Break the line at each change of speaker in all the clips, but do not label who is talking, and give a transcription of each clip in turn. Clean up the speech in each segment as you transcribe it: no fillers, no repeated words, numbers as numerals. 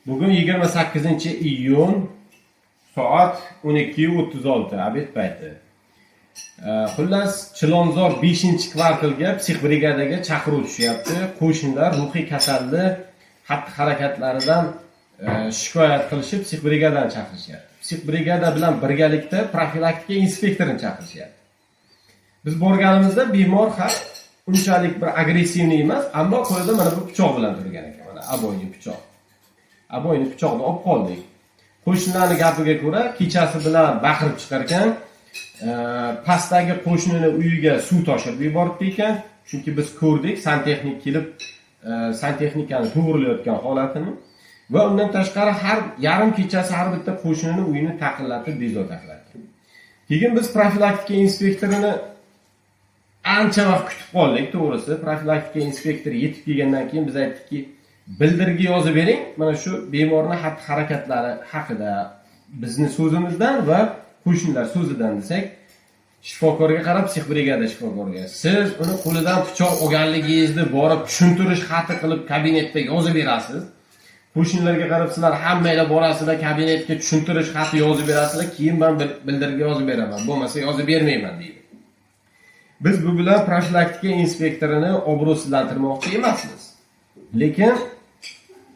Bugün 28-iyun soat 12:36 abed payti. Xullas, Chilonzor 5-kvartalga psixbrigadaga chaqiruv tushyapti. Qo'shnilar ruhiy kasallik xatti-harakatlaridan shikoyat qilishib psixbrigadan chaqirishyapti. Psixbrigada bilan birgalikda profilaktika inspektorini chaqirishyapti. Biz borganimizda bemor unchalik bir agressivniy emas, ammo qo'lida mana bu pichoq bilan turgan ekan. Mana aboyni pichoq. Aboyni pichoqni olib qoldik. Qo'shnilarning gapiga ko'ra, kechasi bilan baqirib chiqar ekan, pastdagi qo'shnini uyiga suv toshirib yuboribdi ekan. Chunki biz ko'rdik, santexnik kelib, santexnikani to'g'rilayotgan holatini va undan tashqari har yarim kechasi har bitta qo'shnini uyini taqillatib bezovta qilarkan. Keyin biz profilaktika inspektorini ancha vaqt kutib qoldik, to'g'risi. Profilaktika inspektori yetib kelgandan keyin biz aytdikki, bildirgi yozib bering, mana shu bemorning xatti-harakatlari haqida bizning so'zimizdan va qo'shnilar so'zidan desak, shifokorga qarab, psixbrigada shifokorga, siz uni qo'lidan pichoq olganligingizni borib tushuntirish xati qilib kabinetda yozib berasiz. Qo'shnilarga qarab, sizlar hammanglar borasizlar kabinetga tushuntirish xati yozib berasizlar, keyin men bildirgi yozib beraman, bo'lmasa yozib bermayman deydi. Biz bu bilan profilaktika inspektorini obro'sizlantirmoqchi emasmiz. Lekin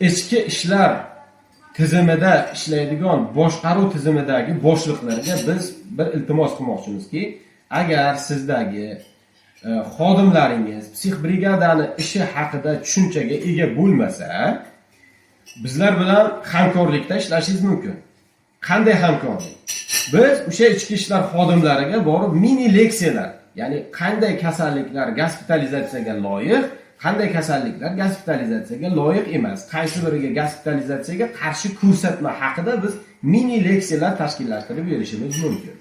ichki ishlar tizimida ishlaydigan boshqaruv tizimidagi boshliqlarga biz bir iltimos qilmoqchimizki, agar sizdagi xodimlaringiz psixbrigadani ishi haqida tushunchaga ega bo'lmasa, bizlar bilan hamkorlikda ishlashingiz mumkin. Qanday hamkorlik? Biz o'sha ichki ishlar xodimlariga borib mini leksiyalar, ya'ni qanday kasalliklar gospitalizatsiyaga loyiq, qanday kasalliklar gospitalizatsiyaga loyiq emas, qaysi biriga gospitalizatsiyaga qarshi ko'rsatma haqida biz mini leksiyalar tashkillashtirib berishimiz mumkin.